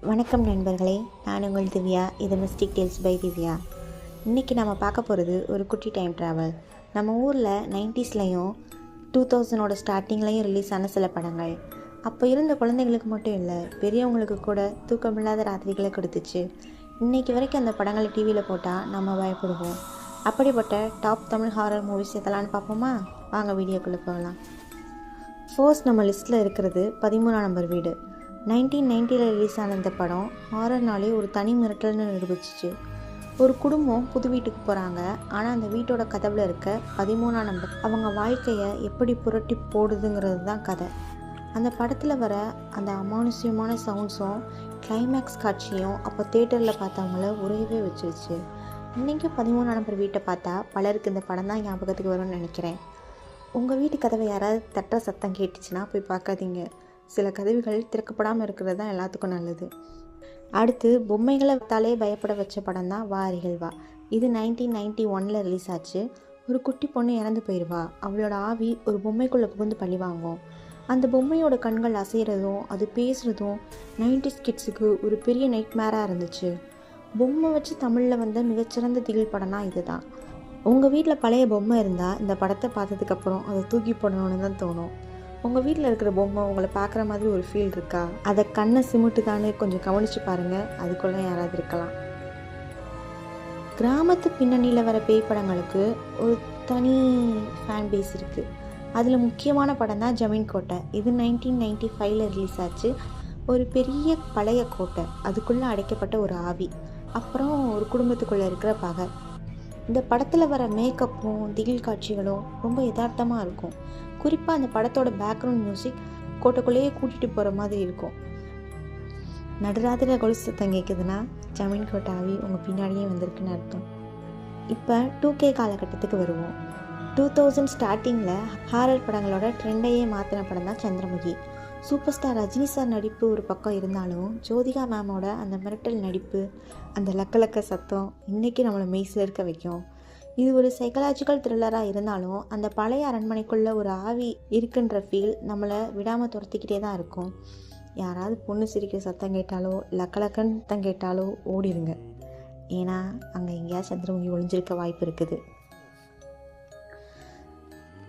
வணக்கம் நண்பர்களே, நான் உங்கள் திவ்யா. இது மிஸ்டிக் டேல்ஸ் பை திவ்யா. இன்றைக்கி நம்ம பார்க்க போகிறது ஒரு குட்டி டைம் ட்ராவல். நம்ம ஊரில் 90ஸ்லையும் 2000ஓட ஸ்டார்டிங்லேயும் ரிலீஸ் ஆன சில படங்கள் அப்போ இருந்த குழந்தைங்களுக்கு மட்டும் இல்லை, பெரியவங்களுக்கு கூட தூக்கமில்லாத ராத்திரிகளை கொடுத்துச்சு. இன்றைக்கி வரைக்கும் அந்த படங்களை டிவியில் போட்டால் நம்ம பயப்படுவோம். அப்படிப்பட்ட டாப் தமிழ் ஹாரர் மூவிஸ் எதெல்லாம்னு பார்ப்போமா? வாங்க வீடியோக்குள்ளே போகலாம். ஃபர்ஸ்ட் நம்ம லிஸ்ட்டில் இருக்கிறது 13ஆம் நம்பர் வீடு. 1990 ரிலீஸ் ஆன இந்த படம் ஹாரர்னாலே ஒரு தனி மிரட்டல்னு நிரூபிச்சிச்சு. ஒரு குடும்பம் புது வீட்டுக்கு போகிறாங்க. ஆனால் அந்த வீட்டோட கதவில் இருக்க 13ஆம் நம்பர் அவங்க வாழ்க்கையை எப்படி புரட்டி போடுதுங்கிறது தான் கதை. அந்த படத்தில் வர அந்த அமானுஷ்யமான சவுண்ட்ஸும் கிளைமேக்ஸ் காட்சியும் அப்போ தேட்டரில் பார்த்தவங்கள உரையவே வச்சிருச்சு. இன்றைக்கும் 13ஆம் நம்பர் வீட்டை பார்த்தா பலருக்கு இந்த படம் தான் ஞாபகத்துக்கு வரும்னு நினைக்கிறேன். உங்கள் வீட்டு கதவை யாராவது தட்டுற சத்தம் கேட்டுச்சுன்னா போய் பார்க்காதீங்க. சில கதவுகள் திறக்கப்படாமல் இருக்கிறது தான் எல்லாத்துக்கும் நல்லது. அடுத்து பொம்மைகளை பார்த்தாலே பயப்பட வச்ச படம் தான் வா அருகில் வா. இது 1991 ரிலீஸ் ஆச்சு. ஒரு குட்டி பொண்ணு இறந்து போயிடுவா. அவளோட ஆவி ஒரு பொம்மைக்குள்ளே புகுந்து பழி வாங்கும். அந்த பொம்மையோட கண்கள் அசைகிறதும் அது பேசுகிறதும் 90s கிட்ஸுக்கு ஒரு பெரிய நைட்மேராக இருந்துச்சு. பொம்மை வச்சு தமிழில் வந்த மிகச்சிறந்த திகில் படம்னா இது தான். உங்கள் வீட்டில் பழைய பொம்மை இருந்தால் இந்த படத்தை பார்த்ததுக்கப்புறம் அதை தூக்கி போடணுன்னு தான் தோணும். உங்கள் வீட்டில் இருக்கிற பொம்மை உங்களை பார்க்குற மாதிரி ஒரு ஃபீல் இருக்கா? அதை கண்ணை சிமிட்டுதான்னு கொஞ்சம் கவனித்து பாருங்கள். அதுக்குள்ளே யாராவது இருக்கலாம். கிராமத்து பின்னணியில் வர பேய் படங்களுக்கு ஒரு தனி ஃபேன் பேஸ் இருக்குது. அதில் முக்கியமான படம் தான் ஜமீன் கோட்டை. இது 1995 ரிலீஸ் ஆச்சு. ஒரு பெரிய பழைய கோட்டை, அதுக்குள்ளே அடைக்கப்பட்ட ஒரு ஆவி, அப்புறம் ஒரு குடும்பத்துக்குள்ளே இருக்கிற பகை. இந்த படத்தில் வர மேக்கப்பும் திகில் காட்சிகளும் ரொம்ப யதார்த்தமாக இருக்கும். குறிப்பாக அந்த படத்தோட பேக்ரவுண்ட் மியூசிக் கோட்டைக்குள்ளேயே கூட்டிகிட்டு போகிற மாதிரி இருக்கும். நடுராத்திரியில் கொலுசு சத்தம் கேட்குதுன்னா ஜமீன் கோட்டை ஆவி உங்கள் பின்னாடியே வந்திருக்குன்னு அர்த்தம். இப்போ 2K காலகட்டத்துக்கு வருவோம். 2000 ஸ்டார்டிங்கில் ஹாரர் படங்களோட ட்ரெண்டையே மாற்றின படம் தான் Chandramukhi. Super star Rajini sir நடிப்பு ஒரு பக்கம் இருந்தாலும் ஜோதிகா மேமோட அந்த மிரட்டல் நடிப்பு, அந்த லக்க சத்தம் இன்றைக்கி நம்மளை மெய்சில் இருக்க வைக்கும். இது ஒரு சைக்கலாஜிக்கல் த்ரில்லராக இருந்தாலும் அந்த பழைய அரண்மனைக்குள்ளே ஒரு ஆவி இருக்குன்ற ஃபீல் நம்மளை விடாமல் துரத்திக்கிட்டே தான் இருக்கும். யாராவது பொண்ணு சிரிக்கிற சத்தம் கேட்டாலோ லக்கலக்கன்னு சத்தம் கேட்டாலோ ஓடிடுங்க. ஏன்னா அங்கே எங்கேயா சந்திரமுகி ஒளிஞ்சிருக்க வாய்ப்பு இருக்குது.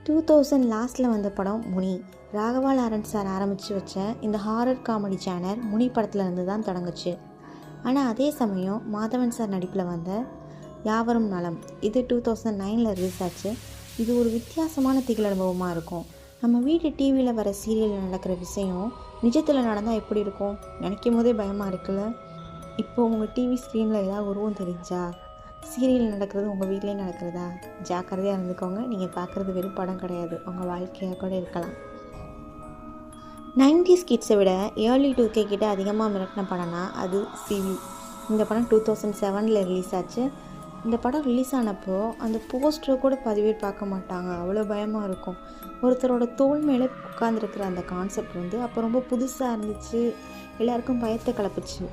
2000 லாஸ்ட்டில் வந்த படம் முனி. ராகவா லாரன்ஸ் சார் ஆரம்பித்து வச்ச இந்த ஹாரர் காமெடி சேனல் முனி படத்தில் இருந்து தான் தொடங்குச்சு. ஆனால் அதே சமயம் மாதவன் சார் நடிப்பில் வந்த யாவரும் நலம் இது 2009 ரிலீஸ் ஆச்சு. இது ஒரு வித்தியாசமான திகில் அனுபவமாக இருக்கும். நம்ம வீட்டு டிவியில் வர சீரியலில் நடக்கிற விஷயம் நிஜத்தில் நடந்தால் எப்படி இருக்கும் நினைக்கும் போதே பயமாக இருக்குல்ல. இப்போது உங்கள் டிவி ஸ்க்ரீனில் ஏதாவது உருவம் தெரிஞ்சா சீரியல் நடக்கிறது உங்கள் வீட்டிலே நடக்கிறதா? ஜாக்கிரதையாக இருந்துக்கோங்க. நீங்கள் பார்க்குறது வெறும் படம் கிடையாது, உங்கள் வாழ்க்கையாக கூட இருக்கலாம். 90s கிட்ஸை விட ஏர்லி 2K கிட்ட அதிகமாக மிரட்டின படம்னா அது சிவி. இந்த படம் 2007 ரிலீஸ் ஆச்சு. இந்த படம் ரிலீஸ் ஆனப்போ அந்த போஸ்டரை கூட பதிவேர் பார்க்க மாட்டாங்க, அவ்வளோ பயமாக இருக்கும். ஒருத்தரோட தோல் மேலே உட்காந்துருக்கிற அந்த கான்செப்ட் அப்போ ரொம்ப புதுசாக இருந்துச்சு, எல்லாருக்கும் பயத்தை கலப்புச்சு.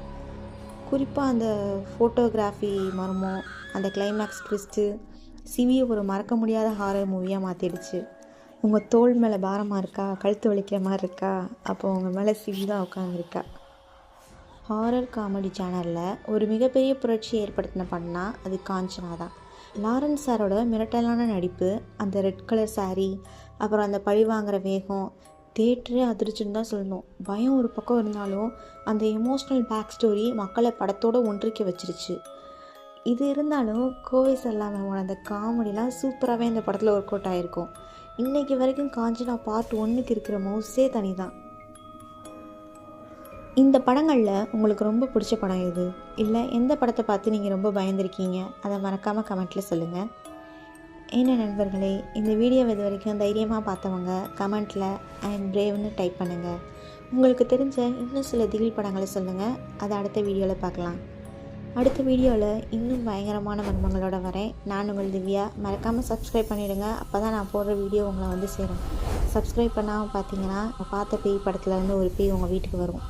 குறிப்பாக அந்த ஃபோட்டோகிராஃபி மர்மம், அந்த கிளைமேக்ஸ் ட்விஸ்ட்டு சிவியை ஒரு மறக்க முடியாத ஹாரர் மூவியாக மாற்றிடுச்சு. உங்கள் தோல் மேலே பாரமாக இருக்கா, கழுத்து வலிக்கிற மாதிரி இருக்கா, அப்போ உங்கள் மேலே சிவி தான் உட்காந்துருக்கா. ஹாரர் காமெடி சேனலில் ஒரு மிகப்பெரிய புரட்சியை ஏற்படுத்தின படம்னா அது காஞ்சனா தான். லாரன்ஸ் சாரோட மிரட்டலான நடிப்பு, அந்த ரெட் கலர் சாரீ, அப்புறம் அந்த பழி வாங்குகிற வேகம் தேட்டரே அதிர்ச்சின்னு தான் சொல்லணும். பயம் ஒரு பக்கம் இருந்தாலும் அந்த எமோஷ்னல் பேக் ஸ்டோரி மக்களை படத்தோடு ஒன்றிக்க வச்சிருச்சு. இது இருந்தாலும் கோவை செல்லாமல் அந்த காமெடிலாம் சூப்பராகவே அந்த படத்தில் ஒர்க் அவுட் ஆகிருக்கும். இன்றைக்கி வரைக்கும் காஞ்சனா பார்ட் 1க்கு இருக்கிற மவுஸே தனி தான். இந்த படங்களில் உங்களுக்கு ரொம்ப பிடிச்ச படம் எது? இல்லை எந்த படத்தை பார்த்து நீங்கள் ரொம்ப பயந்துருக்கீங்க? அதை மறக்காமல் கமெண்ட்டில் சொல்லுங்கள். என்ன நண்பர்களே, இந்த வீடியோவை இது வரைக்கும் தைரியமாக பார்த்தவங்க கமெண்ட்டில் ஐம் பிரேவ்னு டைப் பண்ணுங்கள். உங்களுக்கு தெரிஞ்ச இன்னும் சில திகில் படங்களை சொல்லுங்கள், அதை அடுத்த வீடியோவில் பார்க்கலாம். அடுத்த வீடியோவில் இன்னும் பயங்கரமான மர்மங்களோட வரேன். நான் உங்கள் திவ்யா. மறக்காமல் சப்ஸ்கிரைப் பண்ணிவிடுங்க, அப்போ தான் நான் போடுற வீடியோ உங்களை சேரும். சப்ஸ்கிரைப் பண்ணாமல் பார்த்தீங்கன்னா பார்த்த பேய் படத்துலேருந்து ஒரு பேய் உங்கள் வீட்டுக்கு வரும்.